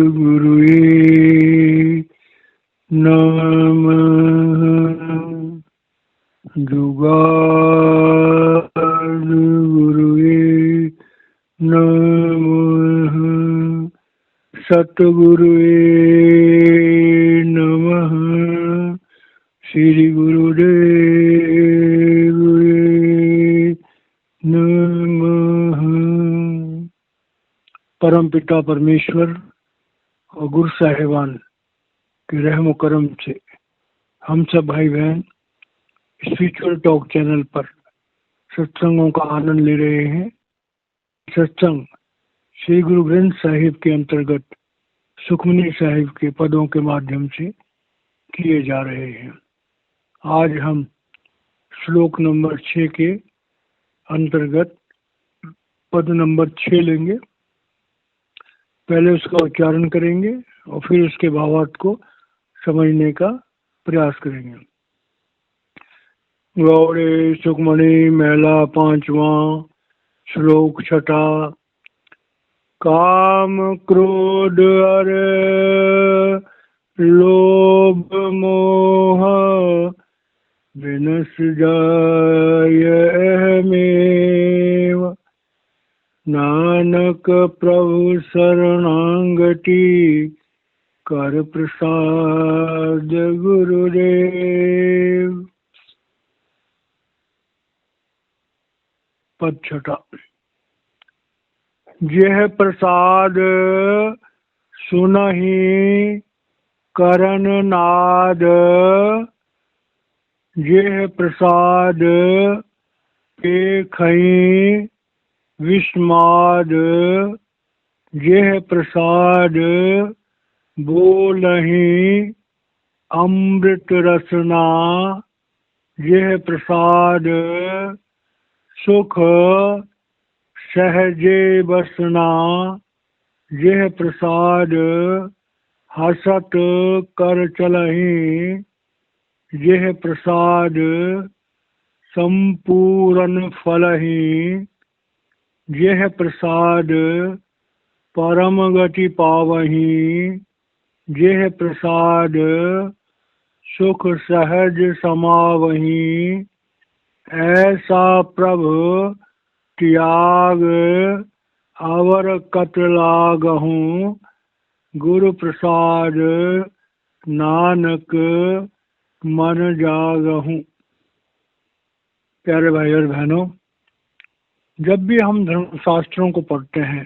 गुरुवे नमः। जुगादगुरुवे नमः। सतगुरुवे नमः। श्री गुरुदेव नमः। परम पिता परमेश्वर और गुरु साहिबान के रहम करम से हम सब भाई बहन स्पिरिचुअल टॉक चैनल पर सत्संगों का आनंद ले रहे हैं। सत्संग श्री गुरु ग्रंथ साहिब के अंतर्गत सुखमनी साहिब के पदों के माध्यम से किए जा रहे हैं। आज हम श्लोक नंबर 6 के अंतर्गत पद नंबर 6 लेंगे। पहले उसका उच्चारण करेंगे और फिर उसके भावार्थ को समझने का प्रयास करेंगे। गौड़े सुखमणि महला 5वां श्लोक 6। काम क्रोध अर लोभ मोह विनश जाय अहमेव। नानक प्रभु शरणागति कर प्रसाद गुरुदेव। पद 6। यह प्रसाद सुनहि करन नाद। यह प्रसाद पेखहि विस्माद। यह प्रसाद बोलहि अमृत रसना। यह प्रसाद सुख सहजे बसना। यह प्रसाद हसत कर चलहि। यह प्रसाद संपूर्ण फलहि। यह प्रसाद परम गति पावहि। यह प्रसाद सुख सहज समावहि। ऐसा प्रभु त्याग अवर कत लागहूँ। गुरु प्रसाद नानक मन जागहूँ। प्यारे भाई और बहनों, जब भी हम धर्मशास्त्रों को पढ़ते हैं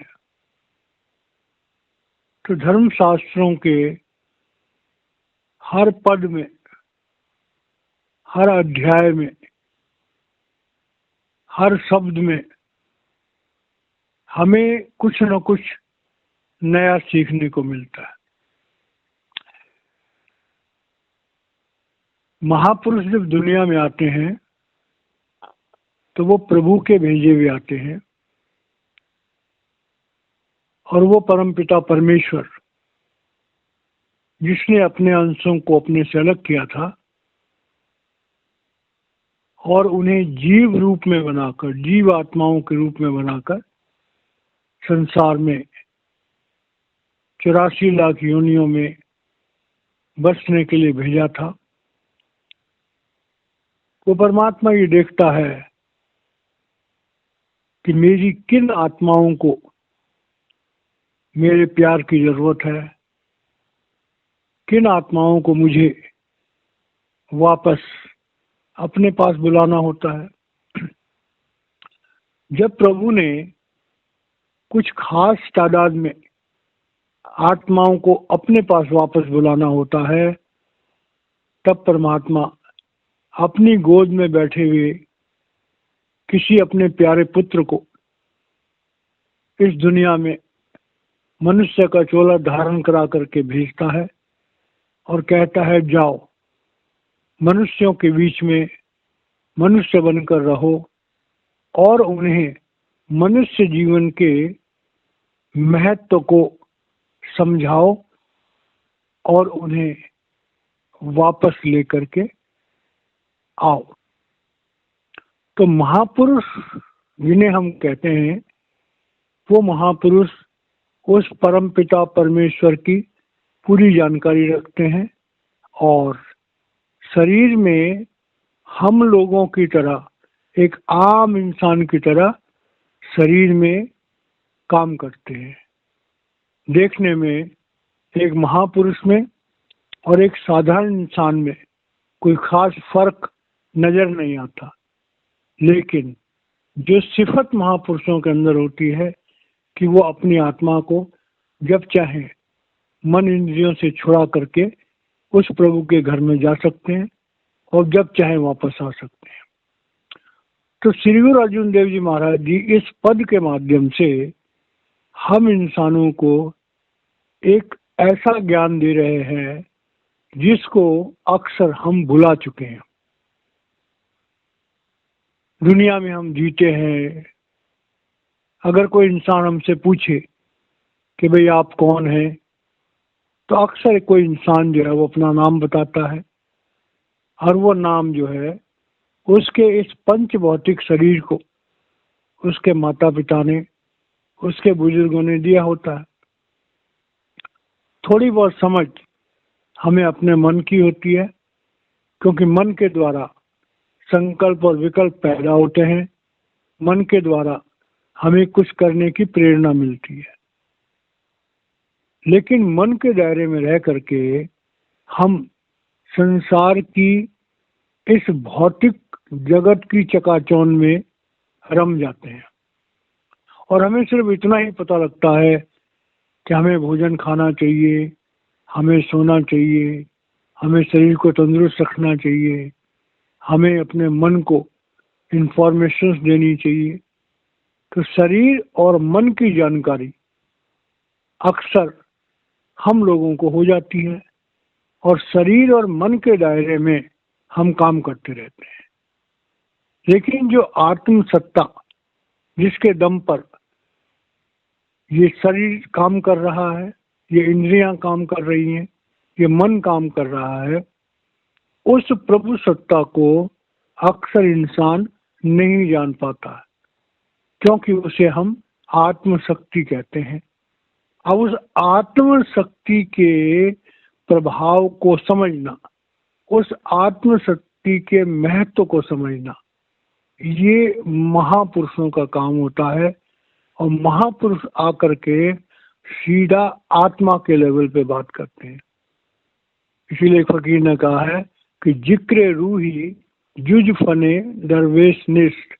तो धर्मशास्त्रों के हर पद में, हर अध्याय में, हर शब्द में हमें कुछ न कुछ नया सीखने को मिलता है। महापुरुष जब दुनिया में आते हैं तो वो प्रभु के भेजे हुए आते हैं और वो परमपिता परमेश्वर जिसने अपने अंशों को अपने से अलग किया था और उन्हें जीव रूप में बनाकर, जीव आत्माओं के रूप में बनाकर संसार में 84 लाख योनियों में बसने के लिए भेजा था। वो परमात्मा ये देखता है कि मेरी किन आत्माओं को मेरे प्यार की जरूरत है, किन आत्माओं को मुझे वापस अपने पास बुलाना होता है। जब प्रभु ने कुछ खास तादाद में आत्माओं को अपने पास वापस बुलाना होता है, तब परमात्मा अपनी गोद में बैठे हुए किसी अपने प्यारे पुत्र को इस दुनिया में मनुष्य का चोला धारण करा करके भेजता है और कहता है, जाओ मनुष्यों के बीच में मनुष्य बनकर रहो और उन्हें मनुष्य जीवन के महत्व को समझाओ और उन्हें वापस लेकर के आओ। तो महापुरुष जिन्हें हम कहते हैं वो महापुरुष उस परम पिता परमेश्वर की पूरी जानकारी रखते हैं और शरीर में हम लोगों की तरह, एक आम इंसान की तरह शरीर में काम करते हैं। देखने में एक महापुरुष में और एक साधारण इंसान में कोई खास फर्क नजर नहीं आता, लेकिन जो सिफत महापुरुषों के अंदर होती है कि वो अपनी आत्मा को जब चाहे मन इंद्रियों से छुड़ा करके उस प्रभु के घर में जा सकते हैं और जब चाहे वापस आ सकते हैं। तो श्री गुरु अर्जुन देव जी महाराज जी इस पद के माध्यम से हम इंसानों को एक ऐसा ज्ञान दे रहे हैं जिसको अक्सर हम भुला चुके हैं। दुनिया में हम जीते हैं, अगर कोई इंसान हमसे पूछे कि भाई आप कौन हैं, तो अक्सर कोई इंसान जो है वो अपना नाम बताता है और वो नाम जो है उसके इस पंच भौतिक शरीर को उसके माता पिता ने, उसके बुजुर्गों ने दिया होता है। थोड़ी बहुत समझ हमें अपने मन की होती है, क्योंकि मन के द्वारा संकल्प और विकल्प पैदा होते हैं, मन के द्वारा हमें कुछ करने की प्रेरणा मिलती है। लेकिन मन के दायरे में रह करके हम संसार की इस भौतिक जगत की चकाचौंध में रम जाते हैं और हमें सिर्फ इतना ही पता लगता है कि हमें भोजन खाना चाहिए, हमें सोना चाहिए, हमें शरीर को तंदुरुस्त रखना चाहिए, हमें अपने मन को इंफॉर्मेशंस देनी चाहिए। तो शरीर और मन की जानकारी अक्सर हम लोगों को हो जाती है और शरीर और मन के दायरे में हम काम करते रहते हैं। लेकिन जो आत्म सत्ता जिसके दम पर ये शरीर काम कर रहा है, ये इंद्रियां काम कर रही हैं, ये मन काम कर रहा है, उस प्रभु सत्ता को अक्सर इंसान नहीं जान पाता है, क्योंकि उसे हम आत्म शक्ति कहते हैं। अब उस आत्म शक्ति के प्रभाव को समझना, उस आत्म शक्ति के महत्व को समझना, ये महापुरुषों का काम होता है। और महापुरुष आकर के सीधा आत्मा के लेवल पे बात करते हैं। इसीलिए फकीर ने कहा है कि जिक्र रूही जुज फने दरवेश निष्ठ,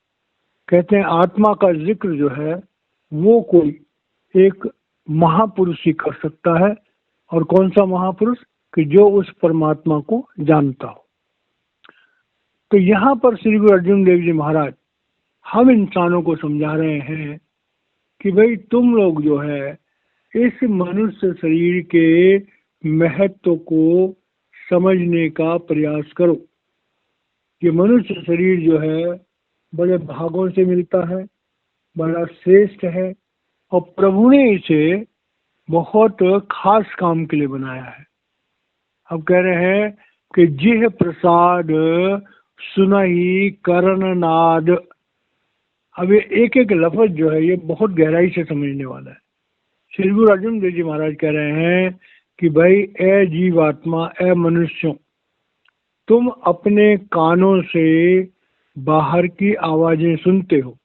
कहते हैं आत्मा का जिक्र जो है वो कोई एक महापुरुष ही कर सकता है। और कौन सा महापुरुष? कि जो उस परमात्मा को जानता हो। तो यहाँ पर श्री गुरु अर्जुन देव जी महाराज हम इंसानों को समझा रहे हैं कि भाई तुम लोग जो है इस मनुष्य शरीर के महत्व को समझने का प्रयास करो। ये मनुष्य शरीर जो है बड़े भागों से मिलता है, बड़ा श्रेष्ठ है और प्रभु ने इसे बहुत खास काम के लिए बनाया है। अब कह रहे हैं कि जिह प्रसाद सुनहि करण नाद। अब ये एक एक लफ्ज जो है ये बहुत गहराई से समझने वाला है। श्री गुरु अर्जुन देव जी महाराज कह रहे हैं कि भाई ए जीवात्मा, ए मनुष्यों, तुम अपने कानों से बाहर की आवाजें सुनते हो।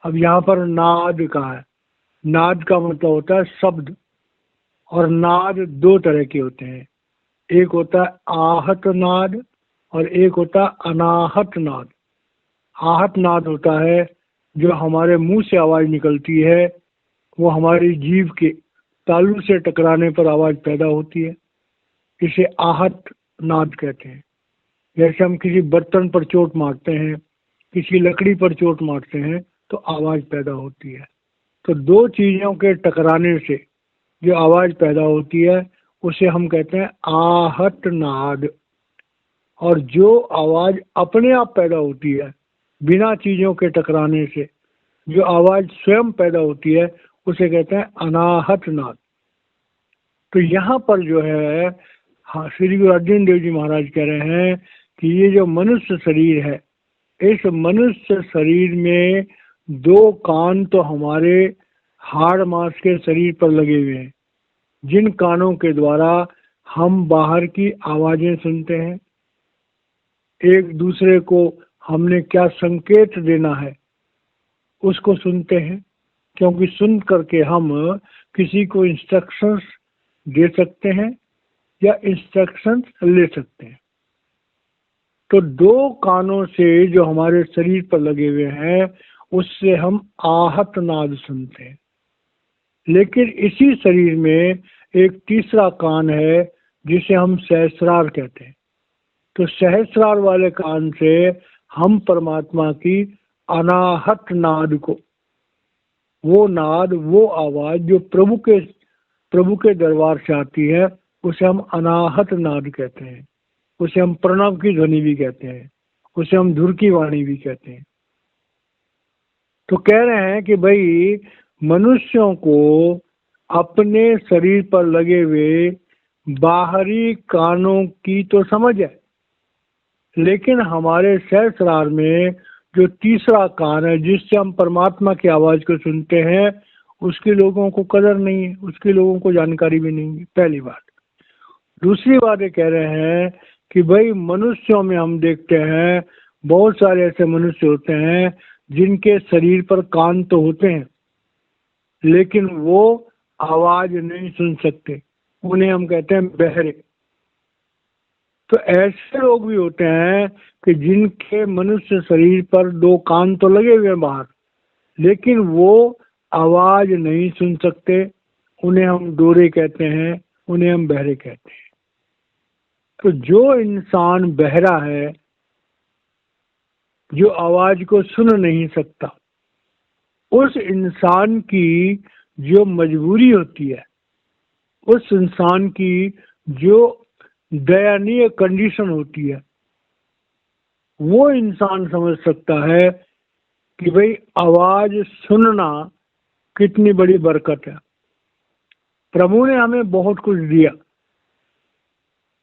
अब यहाँ पर नाद का है। नाद का मतलब होता है शब्द, और नाद दो तरह के होते हैं। एक होता है आहत नाद और एक होता है अनाहत नाद। आहत नाद होता है जो हमारे मुंह से आवाज निकलती है, वो हमारी जीभ के तालू से टकराने पर आवाज पैदा होती है, इसे आहत नाद कहते हैं। जैसे हम किसी बर्तन पर चोट मारते हैं, किसी लकड़ी पर चोट मारते हैं तो आवाज पैदा होती है। तो दो चीजों के टकराने से जो आवाज पैदा होती है उसे हम कहते हैं आहत नाद। और जो आवाज अपने आप पैदा होती है बिना चीजों के टकराने से, जो आवाज स्वयं पैदा होती है, उसे कहते हैं अनाहत नाद। तो यहाँ पर जो है हाँ, श्री गुरु अर्जुन देव जी महाराज कह रहे हैं कि ये जो मनुष्य शरीर है, इस मनुष्य शरीर में दो कान तो हमारे हाड़ मांस के शरीर पर लगे हुए हैं, जिन कानों के द्वारा हम बाहर की आवाजें सुनते हैं, एक दूसरे को हमने क्या संकेत देना है उसको सुनते हैं, क्योंकि सुन करके हम किसी को इंस्ट्रक्शंस दे सकते हैं या इंस्ट्रक्शंस ले सकते हैं। तो दो कानों से जो हमारे शरीर पर लगे हुए हैं उससे हम आहत नाद सुनते हैं। लेकिन इसी शरीर में एक तीसरा कान है जिसे हम सहस्रार कहते हैं। तो सहस्रार वाले कान से हम परमात्मा की अनाहत नाद को, वो नाद, वो आवाज जो प्रभु के दरबार से आती है, उसे हम अनाहत नाद कहते हैं। उसे हम प्रणव की ध्वनि भी कहते हैं, उसे हम धुर की वाणी भी कहते हैं। तो कह रहे हैं कि भाई मनुष्यों को अपने शरीर पर लगे हुए बाहरी कानों की तो समझ है, लेकिन हमारे सहस्रार में जो तीसरा कान है जिससे हम परमात्मा की आवाज को सुनते हैं, उसके लोगों को कदर नहीं है, उसके लोगों को जानकारी भी नहीं है, पहली बात। दूसरी बात ये कह रहे हैं कि भाई मनुष्यों में हम देखते हैं बहुत सारे ऐसे मनुष्य होते हैं जिनके शरीर पर कान तो होते हैं लेकिन वो आवाज नहीं सुन सकते, उन्हें हम कहते हैं बहरे। तो ऐसे लोग भी होते हैं कि जिनके मनुष्य शरीर पर दो कान तो लगे हुए हैं बाहर, लेकिन वो आवाज नहीं सुन सकते, उन्हें हम डोरे कहते हैं, उन्हें हम बहरे कहते हैं। तो जो इंसान बहरा है, जो आवाज को सुन नहीं सकता, उस इंसान की जो मजबूरी होती है, उस इंसान की जो दयनीय कंडीशन होती है, वो इंसान समझ सकता है कि भाई आवाज सुनना कितनी बड़ी बरकत है। प्रभु ने हमें बहुत कुछ दिया।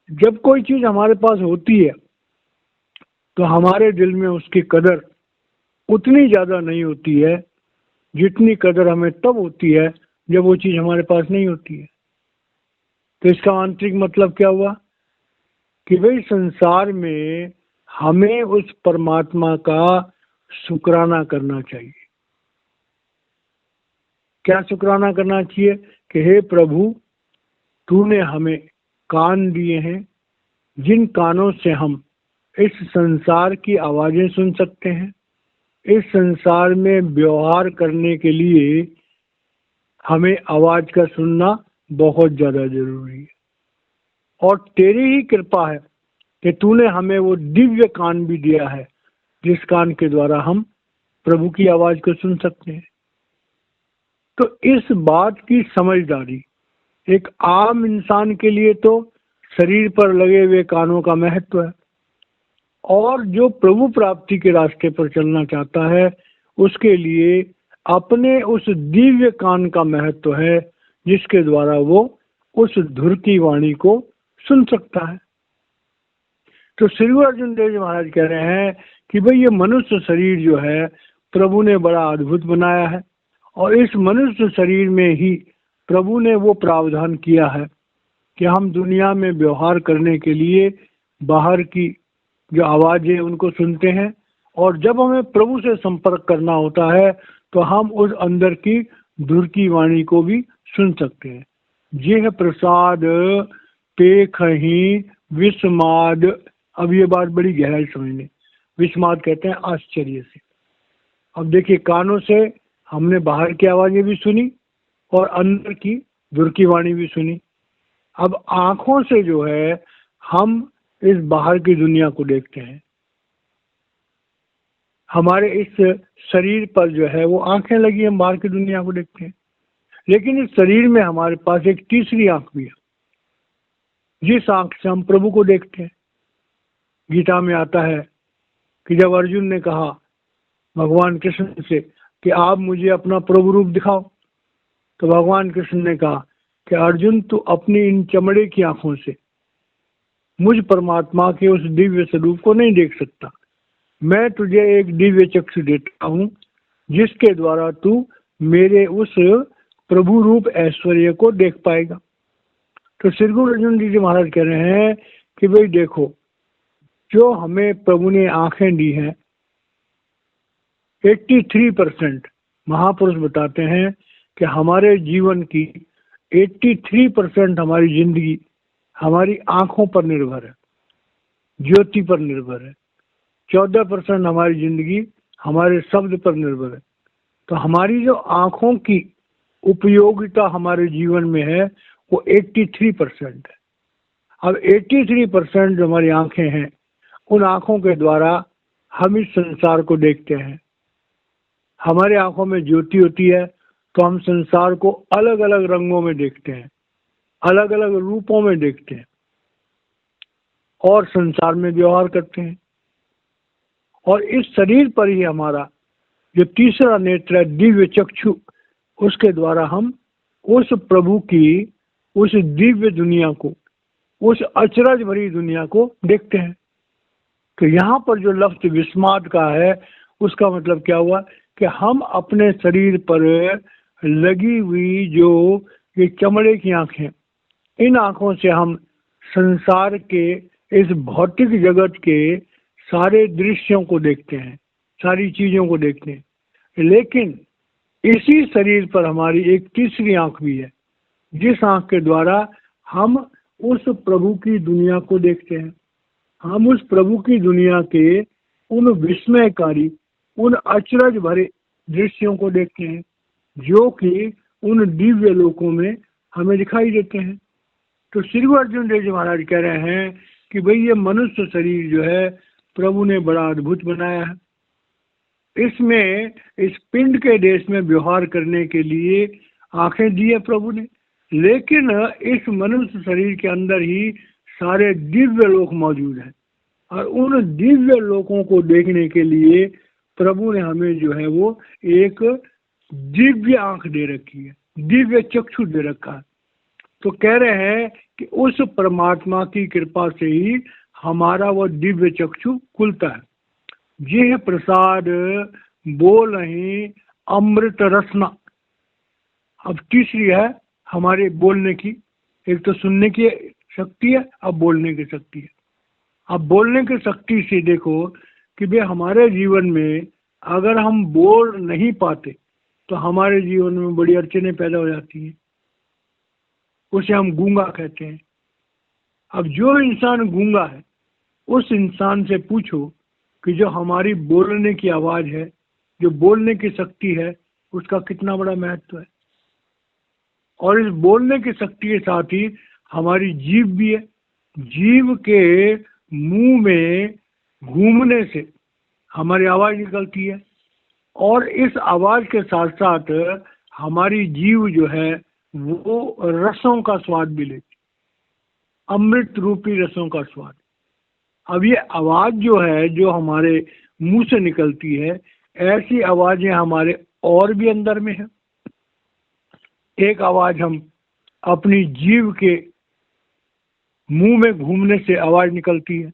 जब कोई चीज हमारे पास होती है तो हमारे दिल में उसकी कदर उतनी ज्यादा नहीं होती है जितनी कदर हमें तब होती है जब वो चीज हमारे पास नहीं होती है। तो इसका आंतरिक मतलब क्या हुआ कि भाई संसार में हमें उस परमात्मा का शुक्राना करना चाहिए। क्या शुक्राना करना चाहिए कि हे प्रभु, तूने हमें कान दिए हैं, जिन कानों से हम इस संसार की आवाजें सुन सकते हैं। इस संसार में व्यवहार करने के लिए हमें आवाज का सुनना बहुत ज्यादा जरूरी है। और तेरी ही कृपा है कि तूने हमें वो दिव्य कान भी दिया है जिस कान के द्वारा हम प्रभु की आवाज को सुन सकते हैं। तो इस बात की समझदारी एक आम इंसान के लिए तो शरीर पर लगे हुए कानों का महत्व है, और जो प्रभु प्राप्ति के रास्ते पर चलना चाहता है उसके लिए अपने उस दिव्य कान का महत्व है जिसके द्वारा वो उस धुर की वाणी को सुन सकता है। तो श्री अर्जुन देव जी महाराज कह रहे हैं कि भाई ये मनुष्य शरीर जो है प्रभु ने बड़ा अद्भुत बनाया है, और इस मनुष्य शरीर में ही प्रभु ने वो प्रावधान किया है कि हम दुनिया में व्यवहार करने के लिए बाहर की जो आवाजें उनको सुनते हैं, और जब हमें प्रभु से संपर्क करना होता है तो हम उस अंदर की धुर की वाणी को भी सुन सकते हैं। जेह प्रसाद पेखही विस्माद। अब ये बात बड़ी गहराई समझने, विस्माद कहते हैं आश्चर्य से। अब देखिए, कानों से हमने बाहर की आवाजें भी सुनी और अंदर की धुर की वाणी भी सुनी। अब आंखों से जो है हम इस बाहर की दुनिया को देखते हैं। हमारे इस शरीर पर जो है वो आंखें लगी, हम बाहर की दुनिया को देखते हैं। लेकिन इस शरीर में हमारे पास एक तीसरी आंख भी है, जिस आंख से हम प्रभु को देखते हैं। गीता में आता है कि जब अर्जुन ने कहा भगवान कृष्ण से कि आप मुझे अपना प्रभु रूप दिखाओ, तो भगवान कृष्ण ने कहा कि अर्जुन, तू अपनी इन चमड़े की आंखों से मुझ परमात्मा के उस दिव्य स्वरूप को नहीं देख सकता। मैं तुझे एक दिव्य चक्षु देता हूँ जिसके द्वारा तू मेरे उस प्रभु रूप ऐश्वर्य को देख पाएगा। तो श्री गुरु अर्जुन देव जी महाराज कह रहे हैं कि भाई देखो, जो हमें प्रभु ने आंखें दी हैं, 83% महापुरुष बताते हैं कि हमारे जीवन की 83% हमारी जिंदगी हमारी आंखों पर निर्भर है, ज्योति पर निर्भर है। 14% हमारी जिंदगी हमारे शब्द पर निर्भर है। तो हमारी जो आंखों की उपयोगिता हमारे जीवन में है वो 83% है। अब 83% जो हमारी आंखें हैं, उन आंखों के द्वारा हम इस संसार को देखते हैं। हमारे आंखों में ज्योति होती है तो हम संसार को अलग अलग रंगों में देखते हैं, अलग अलग रूपों में देखते हैं और संसार में व्यवहार करते हैं। और इस शरीर पर ही हमारा जो तीसरा नेत्र है, दिव्य चक्षु, उसके द्वारा हम उस प्रभु की उस दिव्य दुनिया को, उस अचरज भरी दुनिया को देखते हैं। तो यहाँ पर जो लफ्ज विस्माद का है, उसका मतलब क्या हुआ कि हम अपने शरीर पर लगी हुई जो ये चमड़े की आंखें, इन आंखों से हम संसार के, इस भौतिक जगत के सारे दृश्यों को देखते हैं, सारी चीजों को देखते हैं। लेकिन इसी शरीर पर हमारी एक तीसरी आंख भी है, जिस आंख के द्वारा हम उस प्रभु की दुनिया को देखते हैं। हम उस प्रभु की दुनिया के उन विस्मयकारी, उन अचरज भरे दृश्यों को देखते हैं जो कि उन दिव्य लोकों में हमें दिखाई देते हैं। तो श्री गुरु अर्जुन देव जी महाराज कह रहे हैं कि भाई ये मनुष्य शरीर जो है प्रभु ने बड़ा अद्भुत बनाया है। इसमें, इस पिंड के देश में व्यवहार करने के लिए आंखें दी है प्रभु ने, लेकिन इस मनुष्य शरीर के अंदर ही सारे दिव्य लोक मौजूद हैं और उन दिव्य लोकों को देखने के लिए प्रभु ने हमें जो है वो एक दिव्य आंख दे रखी है, दिव्य चक्षु दे रखा है। तो कह रहे हैं कि उस परमात्मा की कृपा से ही हमारा वो दिव्य चक्षु खुलता है। यह प्रसाद बोल ही अमृत रसना। अब तीसरी है हमारे बोलने की, एक तो सुनने की शक्ति है, अब बोलने की शक्ति है। अब बोलने की शक्ति से देखो कि भाई हमारे जीवन में अगर हम बोल नहीं पाते तो हमारे जीवन में बड़ी अड़चनें पैदा हो जाती हैं, उसे हम गूंगा कहते हैं। अब जो इंसान गूंगा है, उस इंसान से पूछो कि जो हमारी बोलने की आवाज़ है, जो बोलने की शक्ति है, उसका कितना बड़ा महत्व है। और इस बोलने की शक्ति के साथ ही हमारी जीभ भी है। जीभ के मुंह में घूमने से हमारी आवाज़ निकलती है और इस आवाज़ के साथ साथ हमारी जीभ जो है वो रसों का स्वाद भी लेती, अमृत रूपी रसों का स्वाद। अब ये आवाज़ जो है, जो हमारे मुंह से निकलती है, ऐसी आवाज़ें हमारे और भी अंदर में है। एक आवाज़ हम अपनी जीभ के मुंह में घूमने से आवाज़ निकलती है।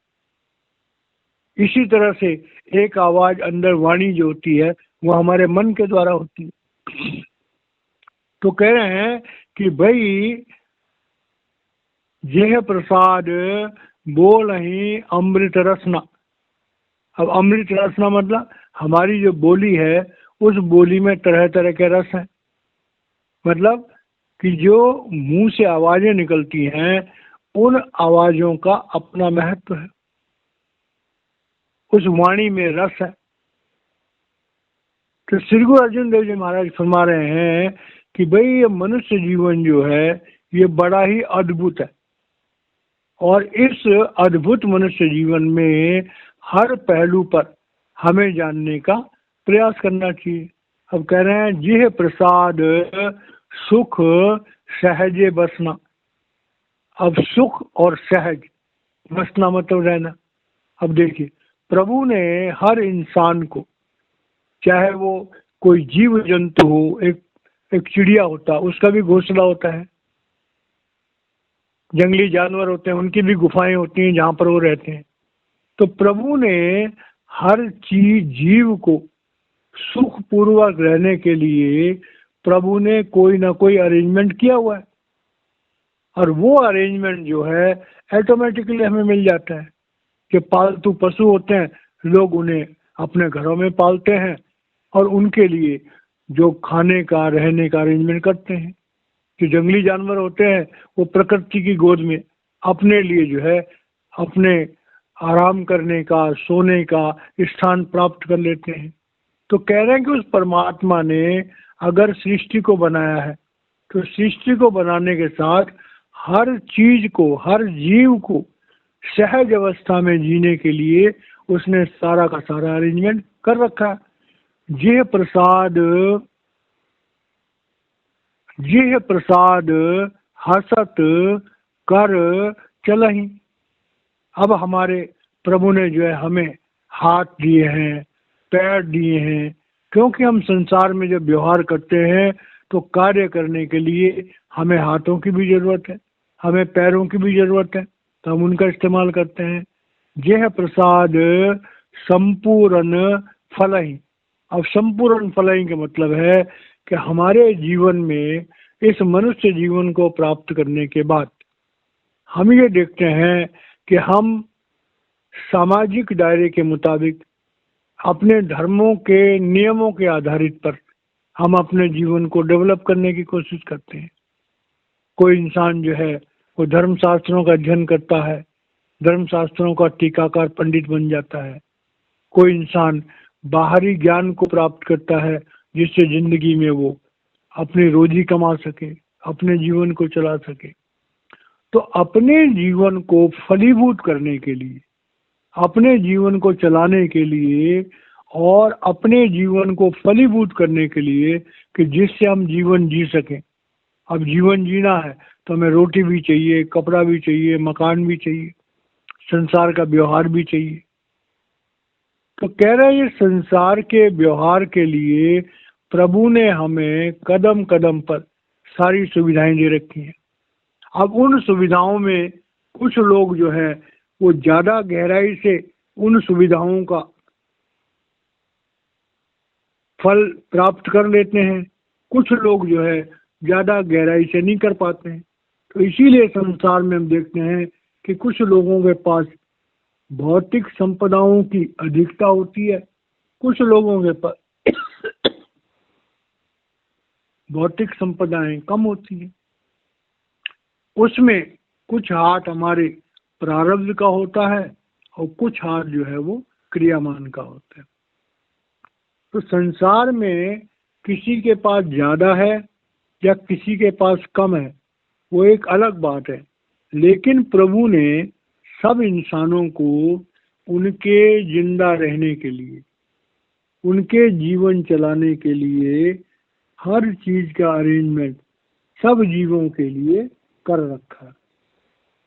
इसी तरह से एक आवाज़ अंदर वाणी जो होती है वो हमारे मन के द्वारा होती है। तो कह रहे हैं कि भाई यह प्रसाद बोल ही अमृत रसना। अब अमृत रसना मतलब हमारी जो बोली है, उस बोली में तरह तरह के रस हैं। मतलब कि जो मुंह से आवाज़ें निकलती हैं, उन आवाज़ों का अपना महत्व है, उस वाणी में रस है। तो श्री गुरु अर्जुन देव जी महाराज फरमा रहे हैं कि भाई ये मनुष्य जीवन जो है ये बड़ा ही अद्भुत है और इस अद्भुत मनुष्य जीवन में हर पहलू पर हमें जानने का प्रयास करना चाहिए। अब कह रहे हैं जिह प्रसाद सुख सहजे बसना। अब सुख और सहज बसना मतलब रहना। अब देखिए, प्रभु ने हर इंसान को, चाहे वो कोई जीव जंतु हो, एक चिड़िया होता, उसका भी घोंसला होता है, जंगली जानवर होते हैं, उनकी भी गुफाएं होती हैं जहाँ पर वो रहते हैं। तो प्रभु ने हर चीज, जीव को सुखपूर्वक रहने के लिए प्रभु ने कोई ना कोई अरेंजमेंट किया हुआ है, और वो अरेंजमेंट जो है ऑटोमेटिकली हमें मिल जाता है। कि पालतू पशु होते हैं, लोग उन्हें अपने घरों में पालते हैं और उनके लिए जो खाने का रहने का अरेंजमेंट करते हैं। जो जंगली जानवर होते हैं वो प्रकृति की गोद में अपने लिए जो है अपने आराम करने का, सोने का स्थान प्राप्त कर लेते हैं। तो कह रहे हैं कि उस परमात्मा ने अगर सृष्टि को बनाया है तो सृष्टि को बनाने के साथ हर चीज को, हर जीव को सहज अवस्था में जीने के लिए उसने सारा का सारा अरेंजमेंट कर रखा है। जिह प्रसाद हसत कर चलहि। अब हमारे प्रभु ने जो है हमें हाथ दिए हैं, पैर दिए हैं, क्योंकि हम संसार में जब व्यवहार करते हैं तो कार्य करने के लिए हमें हाथों की भी जरूरत है, हमें पैरों की भी जरूरत है, तो हम उनका इस्तेमाल करते हैं। यह प्रसाद संपूर्ण फलहि। अब संपूर्ण फलहि का मतलब है कि हमारे जीवन में इस मनुष्य जीवन को प्राप्त करने के बाद हम ये देखते हैं कि हम सामाजिक दायरे के मुताबिक अपने धर्मों के नियमों के आधारित पर हम अपने जीवन को डेवलप करने की कोशिश करते हैं। कोई इंसान जो है वो धर्मशास्त्रों का अध्ययन करता है, धर्मशास्त्रों का टीकाकार पंडित बन जाता है। कोई इंसान बाहरी ज्ञान को प्राप्त करता है जिससे जिंदगी में वो अपनी रोजी कमा सके, अपने जीवन को चला सके। तो अपने जीवन को फलीभूत करने के लिए, अपने जीवन को चलाने के लिए और अपने जीवन को फलीभूत करने के लिए कि जिससे हम जीवन जी सकें। अब जीवन जीना है तो हमें रोटी भी चाहिए, कपड़ा भी चाहिए, मकान भी चाहिए, संसार का व्यवहार भी चाहिए। तो कह रहे हैं ये संसार के व्यवहार के लिए प्रभु ने हमें कदम कदम पर सारी सुविधाएं दे रखी हैं। अब उन सुविधाओं में कुछ लोग जो है वो ज्यादा गहराई से उन सुविधाओं का फल प्राप्त कर लेते हैं, कुछ लोग जो है ज्यादा गहराई से नहीं कर पाते हैं। तो इसीलिए संसार में हम देखते हैं कि कुछ लोगों के पास भौतिक संपदाओं की अधिकता होती है, कुछ लोगों के पास भौतिक संपदाएं कम होती हैं। उसमें कुछ हाथ हमारे प्रारब्ध का होता है और कुछ हाथ जो है वो क्रियामान का होता है। तो संसार में किसी के पास ज्यादा है या किसी के पास कम है वो एक अलग बात है, लेकिन प्रभु ने सब इंसानों को उनके जिंदा रहने के लिए, उनके जीवन चलाने के लिए हर चीज का अरेंजमेंट सब जीवों के लिए कर रखा।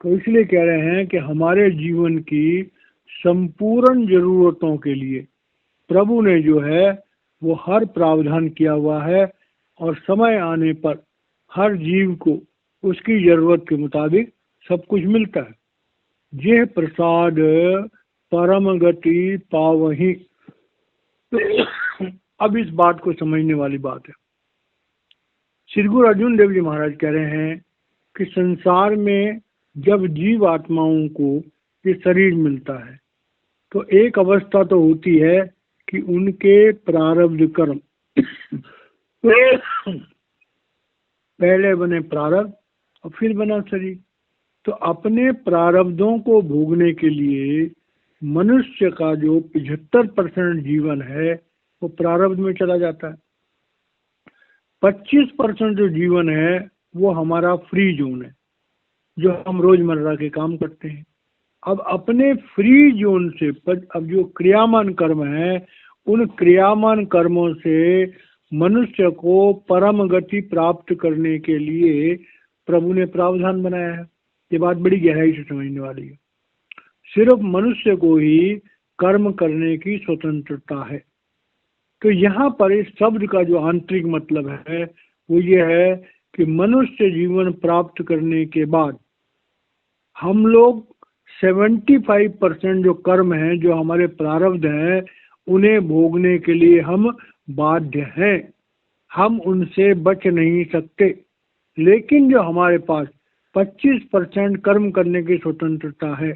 तो इसलिए कह रहे हैं कि हमारे जीवन की संपूर्ण जरूरतों के लिए प्रभु ने जो है वो हर प्रावधान किया हुआ है और समय आने पर हर जीव को उसकी जरूरत के मुताबिक सब कुछ मिलता है। यह प्रसाद परम गति पावही। अब इस बात को समझने वाली बात है। श्री गुरु अर्जुन देव जी महाराज कह रहे हैं कि संसार में जब जीव आत्माओं को ये शरीर मिलता है तो एक अवस्था तो होती है कि उनके प्रारब्ध कर्म पहले बने प्रारब्ध और फिर बना शरीर। तो अपने प्रारब्धों को भोगने के लिए मनुष्य का जो 75% जीवन है वो प्रारब्ध में चला जाता है। 25% जो जीवन है वो हमारा फ्री जोन है, जो हम रोजमर्रा के काम करते हैं। अब अपने फ्री जोन से अब जो क्रियामान कर्म है उन क्रियामान कर्मों से मनुष्य को परम गति प्राप्त करने के लिए प्रभु ने प्रावधान बनाया है। ये बात बड़ी गहराई से समझने वाली है। सिर्फ मनुष्य को ही कर्म करने की स्वतंत्रता है। तो यहाँ पर इस शब्द का जो आंतरिक मतलब है वो ये है कि मनुष्य जीवन प्राप्त करने के बाद हम लोग 75% जो कर्म हैं, जो हमारे प्रारब्ध हैं, उन्हें भोगने के लिए हम बाध्य हैं। हम उनसे बच नहीं सकते। लेकिन जो हमारे पास 25% कर्म करने की स्वतंत्रता है,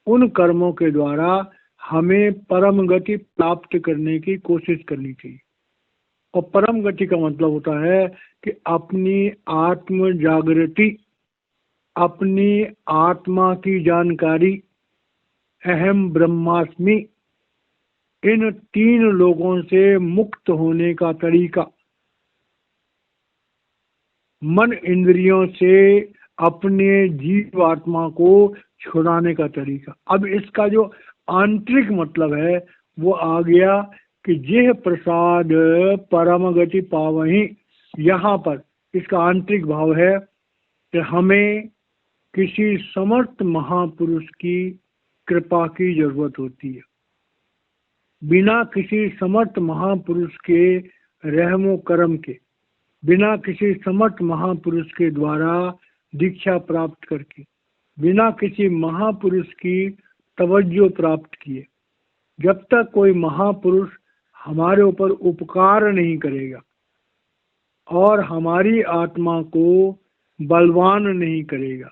उन कर्मों के द्वारा हमें परम गति प्राप्त करने की कोशिश करनी चाहिए। और परम गति का मतलब होता है कि अपनी आत्म जागृति, अपनी आत्मा की जानकारी, अहम ब्रह्मास्मि, इन 3 लोगों से मुक्त होने का तरीका, मन इंद्रियों से अपने जीव आत्मा को छुड़ाने का तरीका। अब इसका जो आंतरिक मतलब है वो आ गया कि जेह प्रसाद परम गति पावहीं। यहाँ पर इसका आंतरिक भाव है कि हमें किसी समर्थ महापुरुष की कृपा की जरूरत होती है। बिना किसी समर्थ महापुरुष के रहमो करम के, बिना किसी समर्थ महापुरुष के द्वारा दीक्षा प्राप्त करके, बिना किसी महापुरुष की तवज्जो प्राप्त किए, जब तक कोई महापुरुष हमारे ऊपर उपकार नहीं करेगा और हमारी आत्मा को बलवान नहीं करेगा,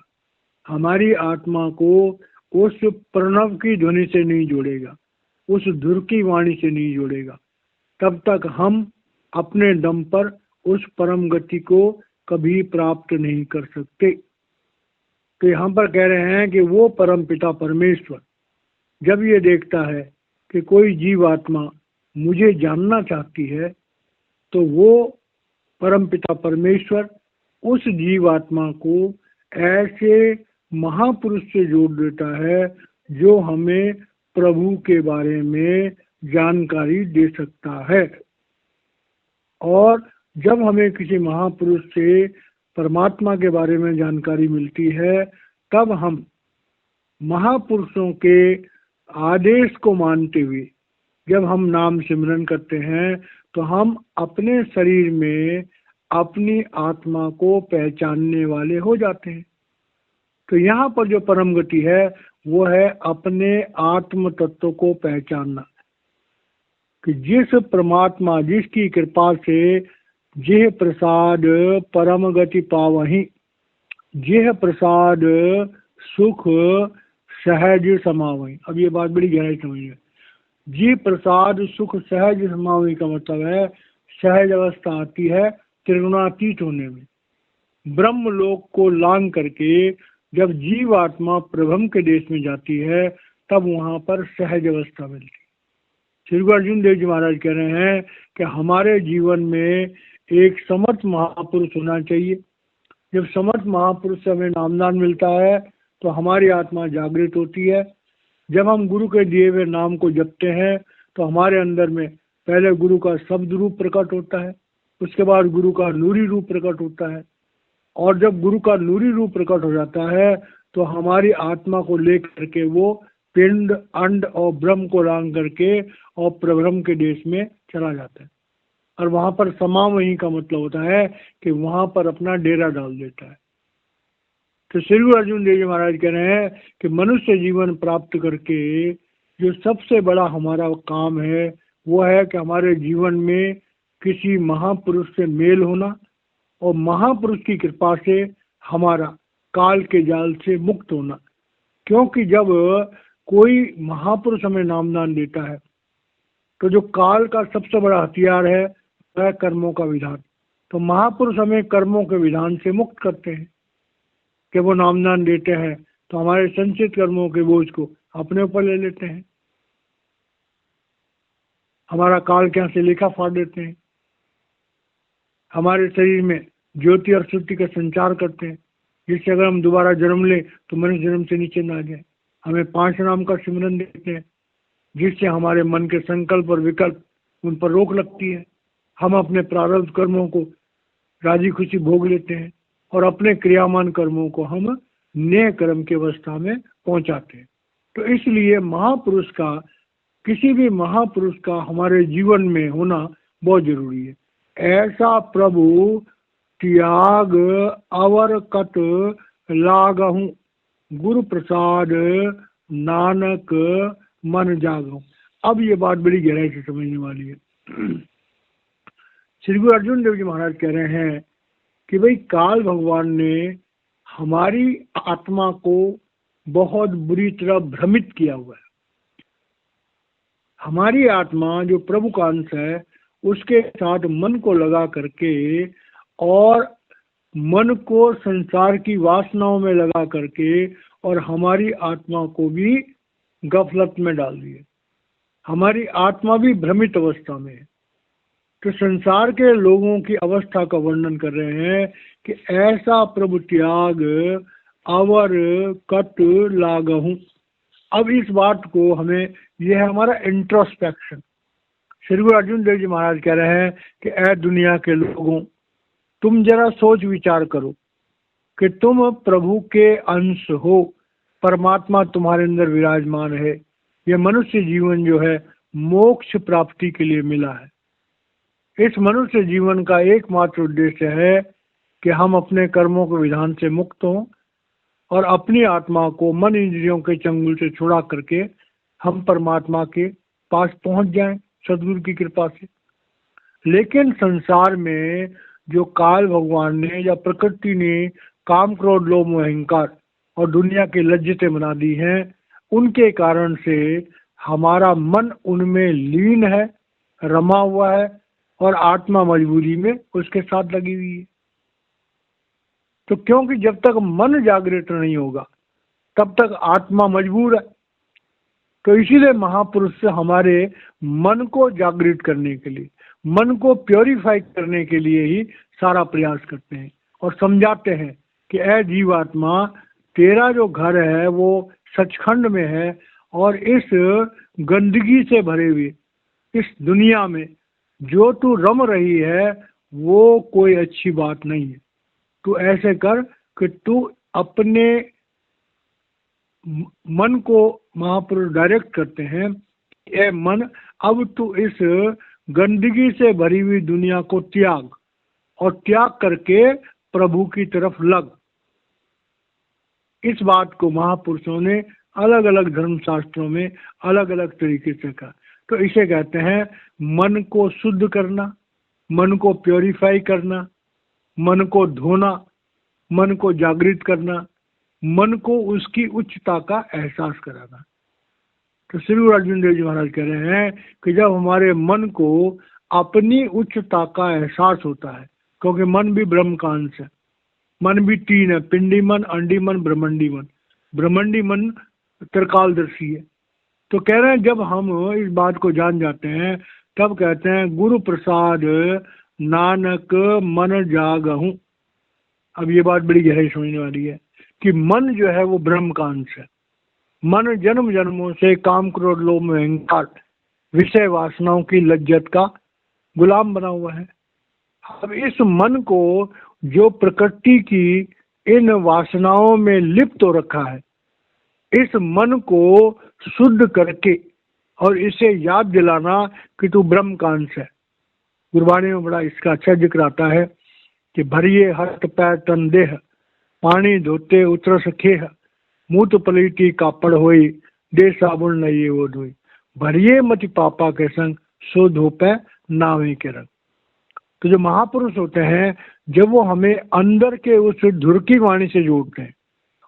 हमारी आत्मा को उस प्रणव की ध्वनि से नहीं जोड़ेगा, उस धुर की वाणी से नहीं जोड़ेगा, तब तक हम अपने दम पर उस परम गति को कभी प्राप्त नहीं कर सकते। तो यहाँ पर कह रहे हैं कि वो परम पिता परमेश्वर जब ये देखता है कि कोई जीव आत्मा मुझे जानना चाहती है, तो वो परम पिता परमेश्वर उस जीव आत्मा को ऐसे महापुरुष से जोड़ देता है जो हमें प्रभु के बारे में जानकारी दे सकता है। और जब हमें किसी महापुरुष से परमात्मा के बारे में जानकारी मिलती है, तब हम महापुरुषों के आदेश को मानते हुए जब हम नाम सिमरन करते हैं, तो हम अपने शरीर में अपनी आत्मा को पहचानने वाले हो जाते हैं। तो यहाँ पर जो परम गति है वो है अपने आत्म तत्व को पहचानना, कि जिस परमात्मा, जिसकी कृपा से जेह प्रसाद परम गति पावहीं, जेह प्रसाद सुख सहज समावहीं। अब ये बात बड़ी गहराई समझिए। जी प्रसाद सुख सहज समावहीं का मतलब है सहज अवस्था आती है त्रिगुणातीत होने में। ब्रह्म लोक को लांग करके जब जीव आत्मा प्रभम के देश में जाती है, तब वहाँ पर सहज अवस्था मिलती है। श्री गुरु अर्जुन देव जी महाराज कह रहे हैं कि हमारे जीवन में एक समर्थ महापुरुष होना चाहिए। जब समर्थ महापुरुष से हमें नामदान मिलता है तो हमारी आत्मा जागृत होती है। जब हम गुरु के दिए हुए नाम को जपते हैं तो हमारे अंदर में पहले गुरु का शब्द रूप प्रकट होता है, उसके बाद गुरु का नूरी रूप प्रकट होता है। और जब गुरु का नूरी रूप प्रकट हो जाता है तो हमारी आत्मा को लेकर के वो पिंड, अंड और ब्रह्म को लांग करके और प्रब्रह्म के देश में चला जाता है। और वहाँ पर समावहीं का मतलब होता है कि वहाँ पर अपना डेरा डाल देता है। तो श्री गुरु अर्जुन देव जी महाराज कह रहे हैं कि मनुष्य जीवन प्राप्त करके जो सबसे बड़ा हमारा काम है वो है कि हमारे जीवन में किसी महापुरुष से मेल होना और महापुरुष की कृपा से हमारा काल के जाल से मुक्त होना। क्योंकि जब कोई महापुरुष हमें नामदान देता है तो जो काल का सबसे बड़ा हथियार है वह कर्मों का विधान। तो महापुरुष हमें कर्मों के विधान से मुक्त करते हैं कि वो नामदान देते हैं तो हमारे संचित कर्मों के बोझ को अपने ऊपर ले लेते हैं, हमारा काल के यहाँ से लेखा फाड़ देते हैं, हमारे शरीर में ज्योति और शुद्धि का संचार करते हैं, जिससे अगर हम दोबारा जन्म ले तो मनुष्य जन्म से नीचे ना आ जाए। हमें 5 नाम का सिमरन देते हैं जिससे हमारे मन के संकल्प और विकल्प उन पर रोक लगती है। हम अपने प्रारब्ध कर्मों को राजी खुशी भोग लेते हैं और अपने क्रियामान कर्मों को हम नए कर्म की अवस्था में पहुंचाते हैं। तो इसलिए महापुरुष का, किसी भी महापुरुष का हमारे जीवन में होना बहुत जरूरी है। ऐसा प्रभु त्याग अवर कत लागहूँ, गुरु प्रसाद नानक मन जागहूँ। अब ये बात बड़ी गहराई से समझने वाली है श्री गुरु अर्जुन देव जी महाराज कह रहे हैं कि भाई काल भगवान ने हमारी आत्मा को बहुत बुरी तरह भ्रमित किया हुआ है। हमारी आत्मा जो प्रभु का अंश है उसके साथ मन को लगा करके और मन को संसार की वासनाओं में लगा करके और हमारी आत्मा को भी गफलत में डाल दिए। हमारी आत्मा भी भ्रमित अवस्था में है। तो संसार के लोगों की अवस्था का वर्णन कर रहे हैं कि ऐसा प्रभु त्याग अवर कट लागहूं। अब इस बात को हमें, यह है हमारा इंट्रोस्पेक्शन। श्री गुरु अर्जुन देव जी महाराज कह रहे हैं कि ऐ दुनिया के लोगों, तुम जरा सोच विचार करो कि तुम प्रभु के अंश हो, परमात्मा तुम्हारे अंदर विराजमान है। यह मनुष्य जीवन जो है मोक्ष प्राप्ति के लिए मिला है। इस मनुष्य जीवन का एकमात्र उद्देश्य है कि हम अपने कर्मों के विधान से मुक्त हों और अपनी आत्मा को मन इंद्रियों के चंगुल से छुड़ा करके हम परमात्मा के पास पहुंच जाएं सदगुरु की कृपा से। लेकिन संसार में जो काल भगवान ने या प्रकृति ने काम क्रोध लोभ मोह अहंकार और दुनिया की लज्जतें बना दी हैं, उनके कारण से हमारा मन उनमें लीन है, रमा हुआ है और आत्मा मजबूरी में उसके साथ लगी हुई है। तो क्योंकि जब तक मन जागृत नहीं होगा तब तक आत्मा मजबूर है। तो इसीलिए महापुरुष से हमारे मन को जागृत करने के लिए, मन को प्योरीफाई करने के लिए ही सारा प्रयास करते हैं और समझाते हैं कि ऐ जीवात्मा, तेरा जो घर है वो सचखंड में है और इस गंदगी से भरे हुए इस दुनिया में जो तू रम रही है वो कोई अच्छी बात नहीं है। तू ऐसे कर कि तू अपने मन को, महापुरुष डायरेक्ट करते हैं, ए मन, अब तू इस गंदगी से भरी हुई दुनिया को त्याग और त्याग करके प्रभु की लग लग। इस बात को महापुरुषों ने अलग अलग धर्मशास्त्रों में अलग अलग तरीके से कहा। तो इसे कहते हैं मन को शुद्ध करना, मन को प्योरीफाई करना, मन को धोना, मन को जागृत करना, मन को उसकी उच्चता का एहसास कराना। तो श्री गुरु अर्जुन देव जी महाराज कह रहे हैं कि जब हमारे मन को अपनी उच्चता का एहसास होता है, क्योंकि मन भी ब्रह्म का अंश है, मन भी तीन है, पिंडी मन, अंडी मन, ब्रह्मंडी मन। ब्रह्मंडी मन त्रिकालदर्शी है। तो कह रहे हैं जब हम इस बात को जान जाते हैं तब कहते हैं गुरु प्रसाद नानक मन जागहूं। अब ये बात बड़ी गहरी समझने वाली है कि मन जो है वो ब्रह्म का अंश है। मन जन्म जन्मों से काम क्रोध लोभ मोह अहंकार विषय वासनाओं की लज्जत का गुलाम बना हुआ है। अब इस मन को जो प्रकृति की इन वासनाओं में लिप्त हो रखा है, इस मन को शुद्ध करके और इसे याद दिलाना कि तू ब्रह्म का अंश है। गुरबाणी में बड़ा इसका अच्छा जिक्र आता है कि भरिए हस्त पैर तन देह, पानी धोते उतर सखेह, मूत पलीटी कापड़ होई, दे साबुन नये वो धोई, भरिए मति पापा के संग, सो धोपे नावे के रंग। तो जो महापुरुष होते हैं जब वो हमें अंदर के उस धुर की वाणी से जोड़ते हैं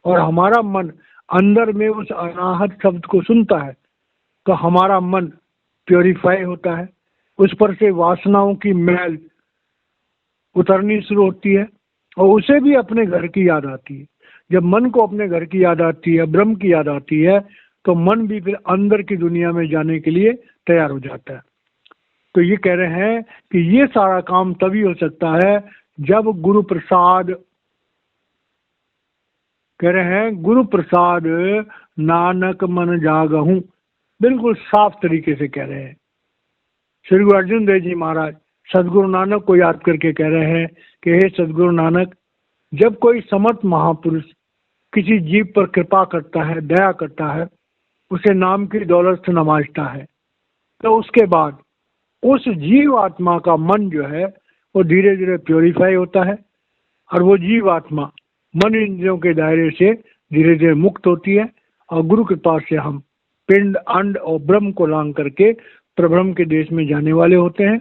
और हमारा मन अंदर में उस अनाहत शब्द को सुनता है तो हमारा मन प्योरीफाई होता है, उस पर से वासनाओं की मैल उतरनी शुरू होती है और उसे भी अपने घर की याद आती है। जब मन को अपने घर की याद आती है, ब्रह्म की याद आती है, तो मन भी फिर अंदर की दुनिया में जाने के लिए तैयार हो जाता है। तो ये कह रहे हैं कि ये सारा काम तभी हो सकता है जब गुरु प्रसाद, कह रहे हैं गुरु प्रसाद नानक मन जागहूं। बिल्कुल साफ तरीके से कह रहे हैं श्री गुरु अर्जुन देव जी महाराज सदगुरु नानक को याद करके कह रहे हैं कि हे सदगुरु नानक, जब कोई समर्थ महापुरुष किसी जीव पर कृपा करता है, दया करता है, उसे नाम की दौलत से नवाजता है, तो उसके बाद उस जीव आत्मा का मन जो है वो धीरे धीरे प्योरीफाई होता है और वो जीव आत्मा मन इंद्रियों के दायरे से धीरे धीरे मुक्त होती है और गुरु के पास से हम पिंड अंड और ब्रह्म को लांग करके प्रब्रह्म के देश में जाने वाले होते हैं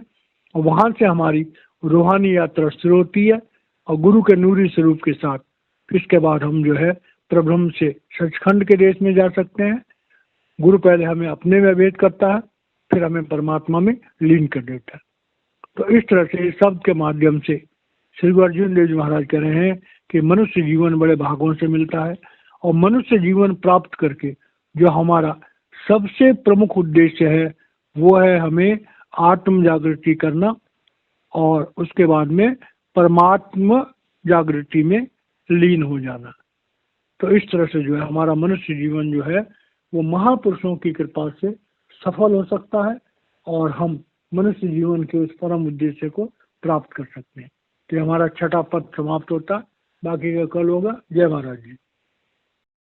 और वहां से हमारी रूहानी यात्रा शुरू होती है और गुरु के नूरी स्वरूप के साथ इसके बाद हम जो है प्रब्रह्म से सचखंड के देश में जा सकते हैं। गुरु पहले हमें अपने में भेद करता है, फिर हमें परमात्मा में लीन कर देता है। तो इस तरह से इस शब्द के माध्यम से श्री गुरु अर्जुन देव जी महाराज कह रहे हैं कि मनुष्य जीवन बड़े भागों से मिलता है और मनुष्य जीवन प्राप्त करके जो हमारा सबसे प्रमुख उद्देश्य है वो है हमें आत्म जागृति करना और उसके बाद में परमात्मा जागृति में लीन हो जाना। तो इस तरह से जो है हमारा मनुष्य जीवन जो है वो महापुरुषों की कृपा से सफल हो सकता है और हम मनुष्य जीवन के उस परम उद्देश्य को प्राप्त कर सकते हैं। तो हमारा छठा पद समाप्त होता है, बाकी का कल होगा। जय महाराज जी।